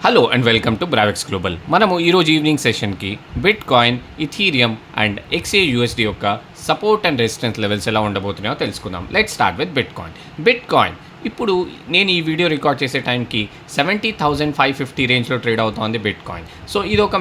Hello and welcome to Bravex global. మనము ఈరోజు evening సెషన్కి bitcoin, Ethereum and XAUSD యొక్క సపోర్ట్ అండ్ రెసిస్టెన్స్ లెవెల్స్ ఎలా ఉండబోతున్నాయో తెలుసుకుందాం. Let's start with bitcoin. Bitcoin ఇప్పుడు నేను ఈ వీడియో రికార్డ్ చేసే టైంకి 70,550 రేంజ్లో ట్రేడ్ అవుతోంది బిట్ కాయిన్. సో ఇది ఒక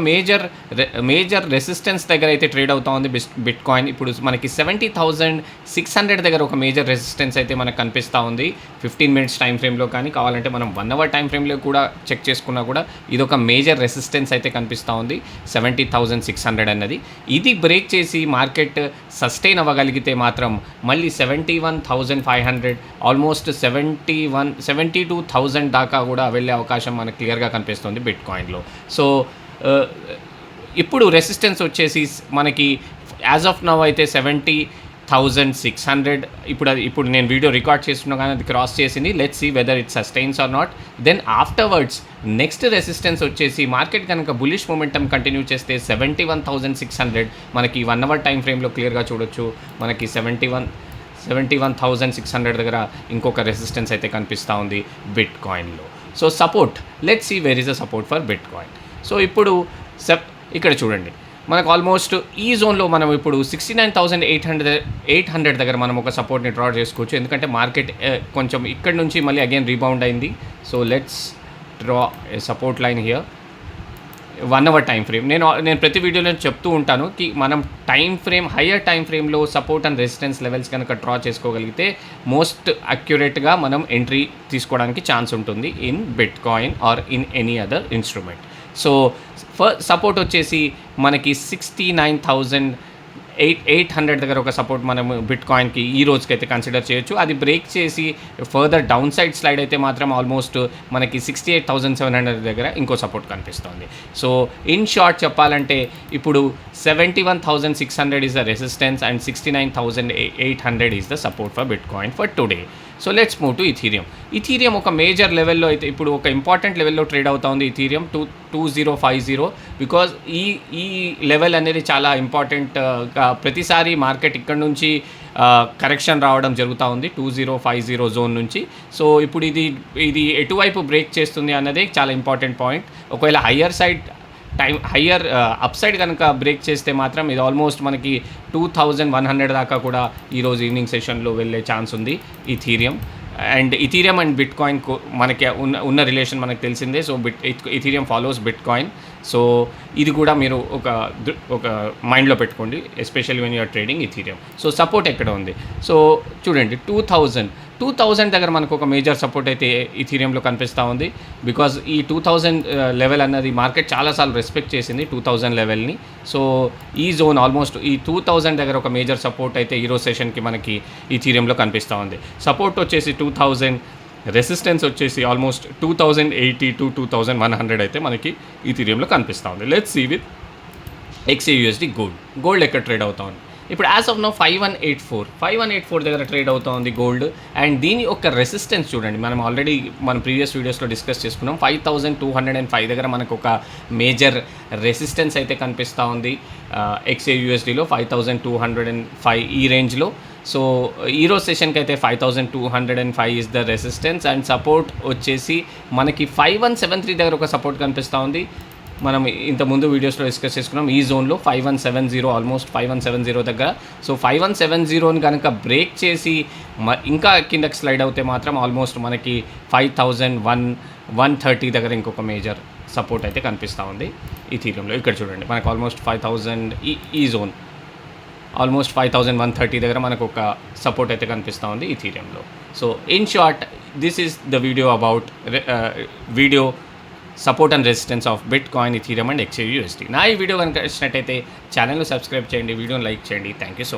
మేజర్ రెసిస్టెన్స్ దగ్గర అయితే ట్రేడ్ అవుతోంది బిట్ కాయిన్. ఇప్పుడు మనకి 70,600 దగ్గర ఒక మేజర్ రెసిస్టెన్స్ అయితే మనకు కనిపిస్తూ ఉంది 15 మినిట్స్ టైం ఫ్రేమ్లో. కానీ కావాలంటే మనం 1 అవర్ టైం ఫ్రేమ్లో కూడా చెక్ చేసుకున్నా కూడా ఇది ఒక మేజర్ రెసిస్టెన్స్ అయితే కనిపిస్తూ ఉంది 70,600 అన్నది. ఇది బ్రేక్ చేసి మార్కెట్ సస్టైన్ అవ్వగలిగితే మాత్రం మళ్ళీ 71,500 ఆల్మోస్ట్ 72,000 దాకా కూడా వెళ్ళే అవకాశం మనకు క్లియర్గా కనిపిస్తుంది బిట్ కాయిన్లో. సో ఇప్పుడు రెసిస్టెన్స్ వచ్చేసి మనకి యాజ్ ఆఫ్ నౌ అయితే 70,600. ఇప్పుడు నేను వీడియో రికార్డ్ చేస్తున్నా కానీ అది క్రాస్ చేసింది. Let's see whether it sustains or not. Then afterwards next resistance వచ్చేసి మార్కెట్ కనుక బులిష్ మొమెంటమ్ కంటిన్యూ చేస్తే 71,600 మనకి 1 అవర్ టైం ఫ్రేమ్లో క్లియర్గా చూడొచ్చు. మనకి 71,600 దగ్గర ఇంకొక రెసిస్టెన్స్ అయితే కనిపిస్తూ ఉంది బిట్ కాయిన్లో. So support, let's see where is the support for bitcoin. So ఇప్పుడు ఇక్కడ చూడండి, మనకు ఆల్మోస్ట్ ఈ జోన్లో మనం ఇప్పుడు 69,800 దగ్గర మనం ఒక సపోర్ట్ని డ్రా చేసుకోవచ్చు. ఎందుకంటే మార్కెట్ కొంచెం ఇక్కడ నుంచి మళ్ళీ అగైన్ రీబౌండ్ అయింది. So let's draw a support line here 1 hour time frame. నేను ప్రతి వీడియోలో చెప్తూ ఉంటాను కి మనం హయ్యర్ టైం ఫ్రేమ్లో సపోర్ట్ అండ్ రెసిస్టెన్స్ లెవెల్స్ కనుక డ్రా చేసుకోగలిగితే మోస్ట్ అక్యురేట్గా మనం ఎంట్రీ తీసుకోవడానికి ఛాన్స్ ఉంటుంది in bitcoin or in any other instrument. So support వచ్చేసి మనకి 69,800 దగ్గర ఒక సపోర్ట్ మనం బిట్ కాయిన్కి ఈ రోజుకైతే కన్సిడర్ చేయొచ్చు. అది బ్రేక్ చేసి ఫర్దర్ డౌన్ సైడ్ స్లైడ్ అయితే మాత్రం ఆల్మోస్ట్ మనకి 68,700 దగ్గర ఇంకో సపోర్ట్ కనిపిస్తుంది. సో ఇన్ షార్ట్ చెప్పాలంటే ఇప్పుడు 71,600 is the resistance and 69,800 is the support for bit coin for today. So let's move to Ethereum ఒక మేజర్ లెవెల్లో అయితే ఇప్పుడు ఒక ఇంపార్టెంట్ లెవెల్లో ట్రేడ్ అవుతా ఉంది ఇథీరియం 2050. బికాజ్ ఈ లెవెల్ అనేది చాలా ఇంపార్టెంట్. ప్రతిసారి మార్కెట్ ఇక్కడ నుంచి కరెక్షన్ రావడం జరుగుతూ ఉంది 2050 జోన్ నుంచి. సో ఇప్పుడు ఇది ఎటువైపు బ్రేక్ చేస్తుంది అన్నదే చాలా ఇంపార్టెంట్ పాయింట్. ఒకవేళ హయ్యర్ అప్ సైడ్ కనుక బ్రేక్ చేస్తే మాత్రం ఇది ఆల్మోస్ట్ మనకి 2,100 దాకా కూడా ఈరోజు ఈవినింగ్ సెషన్లో వెళ్ళే ఛాన్స్ ఉంది ఇథీరియం అండ్ బిట్ కాయిన్. మనకి ఉన్న రిలేషన్ మనకు తెలిసిందే. So Ethereum follows bitcoin. So ఇది కూడా మీరు ఒక మైండ్లో పెట్టుకోండి, especially when you're trading Ethereum. So support ఎక్కడ ఉంది? సో చూడండి 2,000 దగ్గర మనకు ఒక మేజర్ సపోర్ట్ అయితే ఇథీరియంలో కనిపిస్తూ ఉంది. బికాజ్ ఈ 2,000 లెవెల్ అన్నది మార్కెట్ చాలాసార్లు రెస్పెక్ట్ చేసింది 2,000 లెవెల్ని. సో ఈ జోన్ ఆల్మోస్ట్ ఈ 2,000 దగ్గర ఒక మేజర్ సపోర్ట్ అయితే ఈరోజు సెషన్కి మనకి ఇథీరియంలో కనిపిస్తూ ఉంది. సపోర్ట్ వచ్చేసి 2,000, రెసిస్టెన్స్ వచ్చేసి ఆల్మోస్ట్ 2,080 to 2,100 అయితే మనకి ఇథీరియంలో కనిపిస్తూ ఉంది. Let's see with XAUSD gold ఎక్కడ ట్రేడ్ అవుతా ఉంది. ఇప్పుడు యాజ్ ఆఫ్ నో 5184 దగ్గర ట్రేడ్ అవుతూ ఉంది గోల్డ్. అండ్ దీని యొక్క రెసిస్టెన్స్ చూడండి, మనం ఆల్రెడీ మన ప్రీవియస్ వీడియోస్లో డిస్కస్ చేసుకున్నాం. 5,205 దగ్గర మనకు ఒక మేజర్ రెసిస్టెన్స్ అయితే కనిపిస్తూ ఉంది XAUSDలో 5,205 ఈ రేంజ్లో. సో ఈరోజు సెషన్కి అయితే 5,205 is the resistance and support వచ్చేసి మనకి 5,173 దగ్గర ఒక సపోర్ట్ కనిపిస్తూ ఉంది. మనం ఇంతకుముందు వీడియోస్లో డిస్కస్ చేసుకున్నాం ఈ జోన్లో 5,170, ఆల్మోస్ట్ 5,170 దగ్గర. సో 5,170ని కనుక బ్రేక్ చేసి ఇంకా కిందకి స్లైడ్ అవుతే మాత్రం ఆల్మోస్ట్ మనకి 5,130 దగ్గర ఇంకొక మేజర్ సపోర్ట్ అయితే కనిపిస్తూ ఉంది ఇథీరియంలో. ఇక్కడ చూడండి మనకు ఆల్మోస్ట్ 5,000 ఈ జోన్ ఆల్మోస్ట్ 5,130 దగ్గర మనకు ఒక సపోర్ట్ అయితే కనిపిస్తూ ఉంది ఇథీరియంలో. So in short this is the video about support and resistance of bitcoin, Ethereum and XAUSD. నా ఈ వీడియో కనుక నచ్చినట్టయితే ఛానల్ను సబ్స్క్రైబ్ చేయండి, వీడియోని లైక్ చేయండి. Thank you so